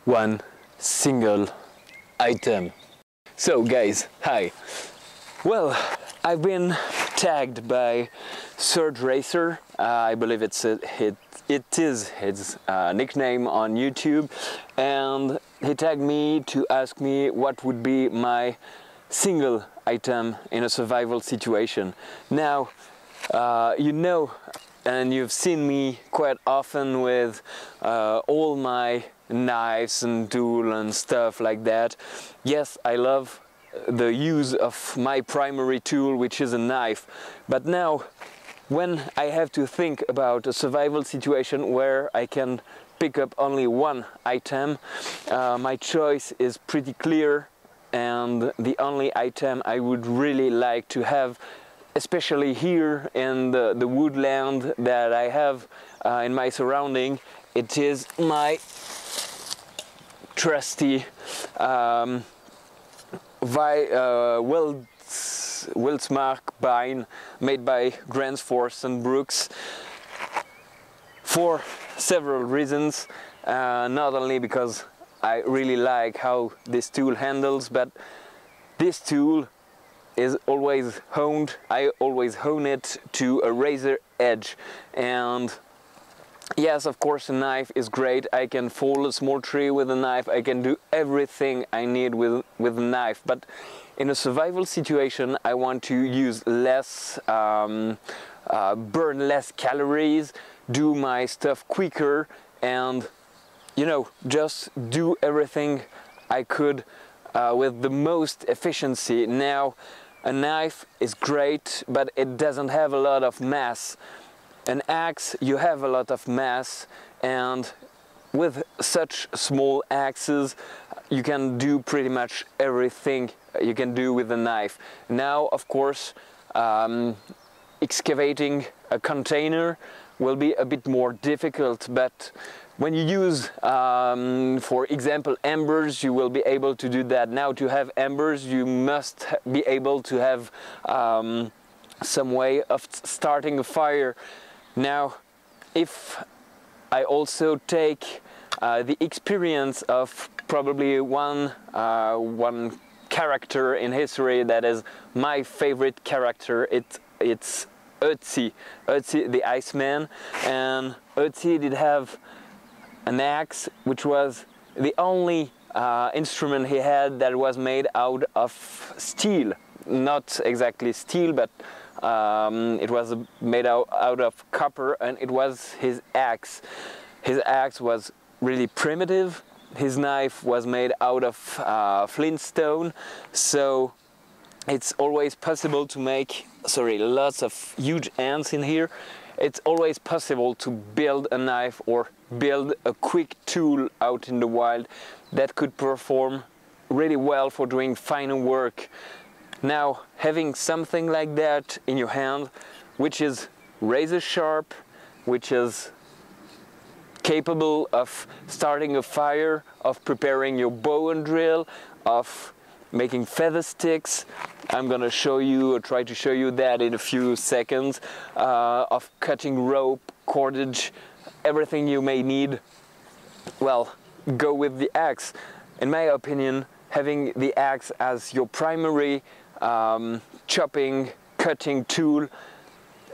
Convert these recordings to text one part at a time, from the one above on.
one single item. So guys, hi. Well, I've been tagged by Surge Racer. I believe it is his nickname on YouTube, and he tagged me to ask me what would be my single item in a survival situation. Now, you know, and you've seen me quite often with all my knives and tools and stuff like that. Yes, I love the use of my primary tool, which is a knife, but now when I have to think about a survival situation where I can pick up only one item, my choice is pretty clear, and the only item I would really like to have, especially here in the woodland that I have in my surrounding, it is my trusty Wildsmark Bine, made by Grants Force and Brooks, for several reasons. Not only because I really like how this tool handles, but this tool is always honed. I always hone it to a razor edge, and yes, of course, a knife is great. I can fold a small tree with a knife. I can do everything I need with a knife. But in a survival situation, I want to use less, burn less calories, do my stuff quicker, and, you know, just do everything I could with the most efficiency. Now, a knife is great, but it doesn't have a lot of mass. An axe, you have a lot of mass, and with such small axes you can do pretty much everything you can do with a knife. Now, of course, excavating a container will be a bit more difficult, but when you use, for example, embers, you will be able to do that. Now, to have embers, you must be able to have some way of starting a fire. Now, if I also take the experience of probably one character in history that is my favorite character, it's Ötzi the Iceman, and Ötzi did have an axe which was the only instrument he had that was made out of steel. Not exactly steel, but it was made out of copper, and it was his axe. His axe was really primitive. His knife was made out of flintstone, so it's always possible to make, sorry, lots of huge ants in here. It's always possible to build a knife or build a quick tool out in the wild that could perform really well for doing finer work. Now, having something like that in your hand, which is razor sharp, which is capable of starting a fire, of preparing your bow and drill, of making feather sticks, I'm gonna show you, or try to show you that in a few seconds, of cutting rope, cordage, everything you may need, well, go with the axe. In my opinion, having the axe as your primary chopping, cutting tool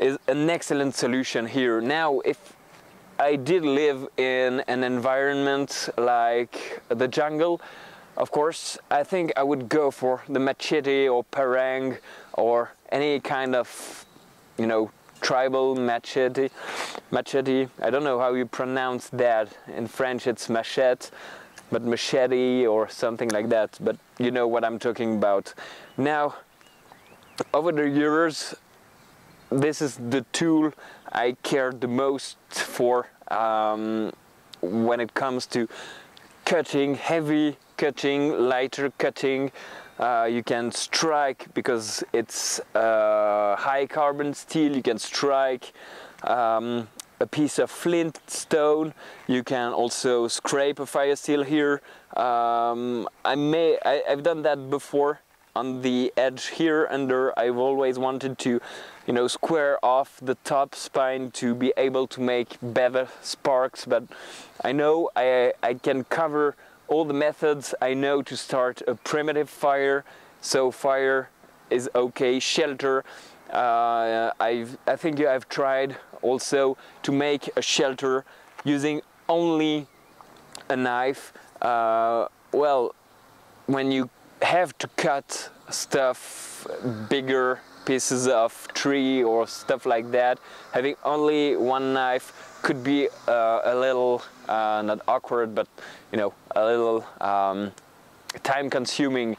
is an excellent solution here. Now, if I did live in an environment like the jungle, of course, I think I would go for the machete or parang or any kind of, you know, tribal machete. Machete, I don't know how you pronounce that. In French it's machete, but machete or something like that, but you know what I'm talking about. Now, over the years, this is the tool I cared the most for when it comes to cutting, heavy cutting, lighter cutting. You can strike, because it's high carbon steel, you can strike a piece of flint stone. You can also scrape a fire steel here. I've done that before on the edge here under. I've always wanted to, you know, square off the top spine to be able to make better sparks, but I know I can cover all the methods I know to start a primitive fire. So fire is okay, shelter. I think I've tried also to make a shelter using only a knife. Well, when you have to cut stuff, bigger pieces of tree or stuff like that, having only one knife could be a little not awkward, but you know, a little time consuming.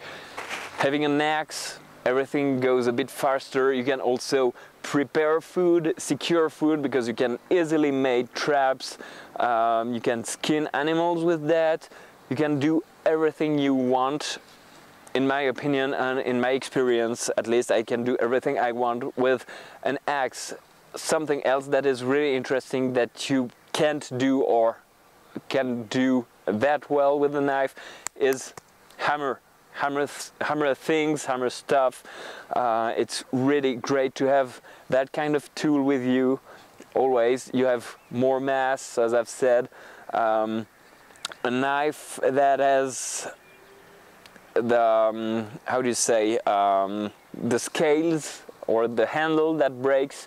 Having an axe, everything goes a bit faster. You can also prepare food, secure food, because you can easily make traps. You can skin animals with that. You can do everything you want. In my opinion and in my experience, at least, I can do everything I want with an axe. Something else that is really interesting that you can't do or can do that well with a knife is hammer things, hammer stuff. It's really great to have that kind of tool with you always. You have more mass, as I've said. A knife that has the how do you say, the scales or the handle that breaks.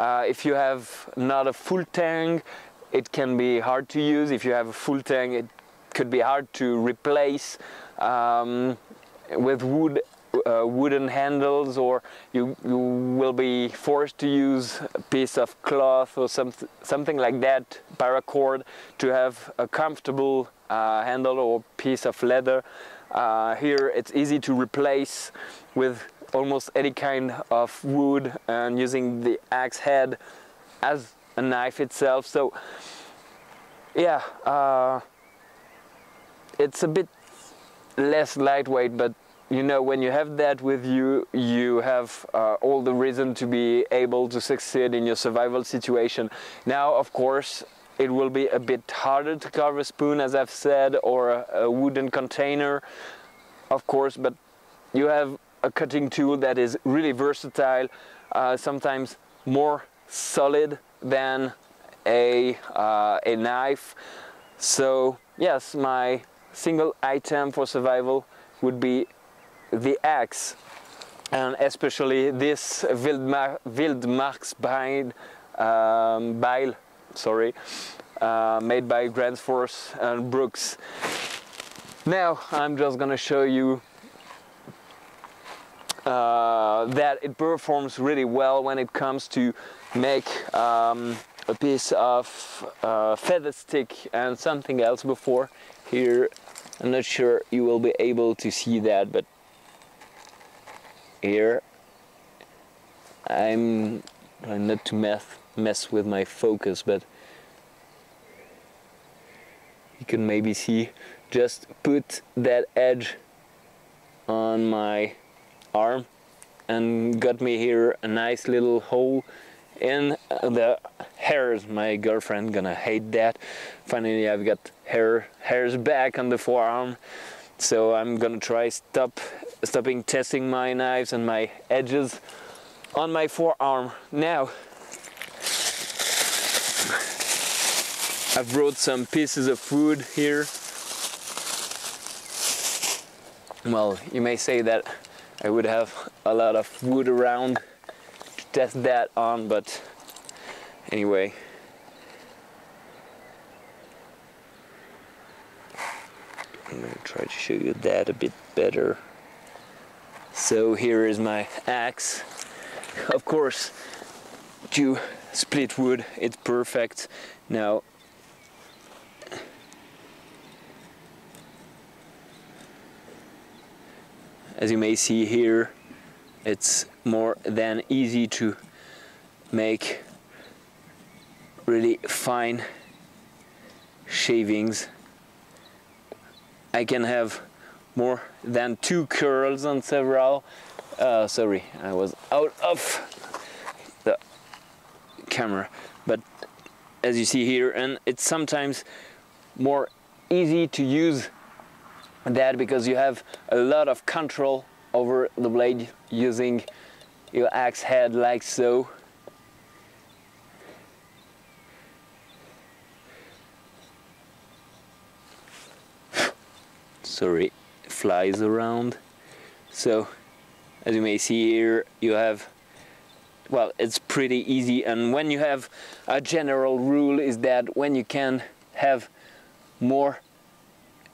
If you have not a full tang, it can be hard to use. If you have a full tang, it could be hard to replace with wooden handles, or you will be forced to use a piece of cloth or something like that, paracord, to have a comfortable handle or piece of leather. Here it's easy to replace with almost any kind of wood and using the axe head as a knife itself. So yeah, it's a bit less lightweight, but you know, when you have that with you, you have all the reason to be able to succeed in your survival situation. Now, of course, it will be a bit harder to carve a spoon, as I've said, or a wooden container, of course, but you have a cutting tool that is really versatile, sometimes more solid than a knife. So yes, my single item for survival would be the axe, and especially this Wildmarksbeil, sorry, made by Gransfors and Brooks. Now I'm just gonna show you that it performs really well when it comes to make a piece of feather stick and something else before. Here, I'm not sure you will be able to see that, but here I'm trying not to mess with my focus, but you can maybe see, just put that edge on my arm and got me here a nice little hole in the hairs. My girlfriend gonna hate that. Finally I've got hairs back on the forearm, so I'm gonna try stopping testing my knives and my edges on my forearm. Now I've brought some pieces of wood here. Well, you may say that I would have a lot of wood around to test that on, but anyway. I'm going to try to show you that a bit better. So here is my axe. Of course, to split wood, it's perfect. Now, as you may see here, it's more than easy to make really fine shavings. I can have more than 2 curls on several. Sorry, I was out of the camera. But as you see here, and it's sometimes more easy to use that because you have a lot of control over the blade using your axe head like so. sorry, flies around. So as you may see here, you have, well, it's pretty easy. And when you have a general rule is that when you can have more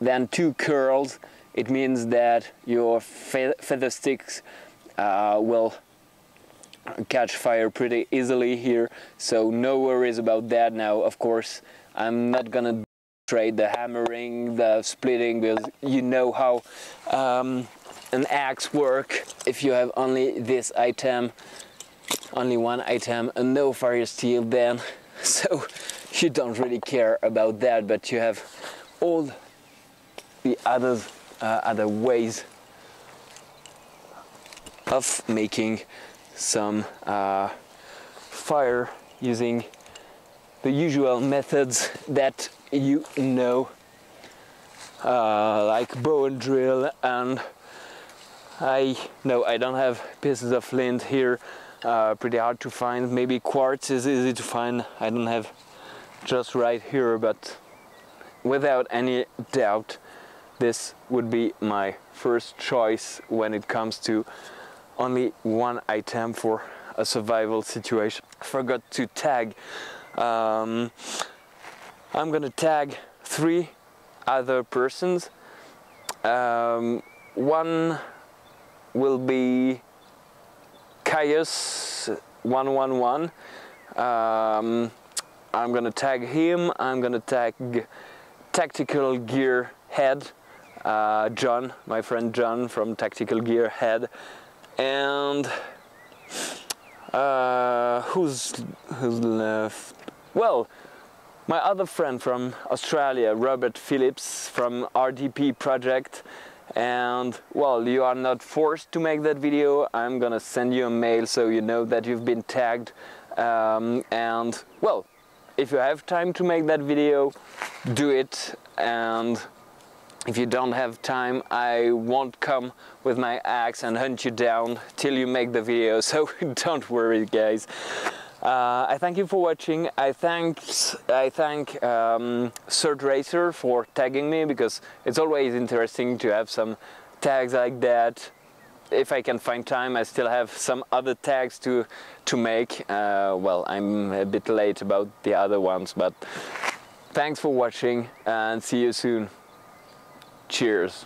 than 2 curls, it means that your feather sticks will catch fire pretty easily here, so no worries about that. Now of course I'm not gonna trade the hammering, the splitting, because you know how an axe work if you have only this item, only one item and no fire steel then, so you don't really care about that, but you have all the other ways of making some fire using the usual methods that you know, like bow and drill. And I don't have pieces of flint here, pretty hard to find. Maybe quartz is easy to find, I don't have just right here, but without any doubt this would be my first choice when it comes to only one item for a survival situation. I forgot to tag. I'm gonna tag 3 other persons. One will be Caius 111. I'm gonna tag him. I'm gonna tag Tactical Gear Head, John, my friend John from Tactical Gear Head. And who's left? Well, my other friend from Australia, Robert Phillips from RDP Project. And well, you are not forced to make that video. I'm gonna send you a mail so you know that you've been tagged. And well, if you have time to make that video, do it. And if you don't have time, I won't come with my axe and hunt you down till you make the video, so don't worry guys. I thank you for watching. I thank Third Racer for tagging me, because it's always interesting to have some tags like that. If I can find time, I still have some other tags to make. Well, I'm a bit late about the other ones, but thanks for watching and see you soon. Cheers.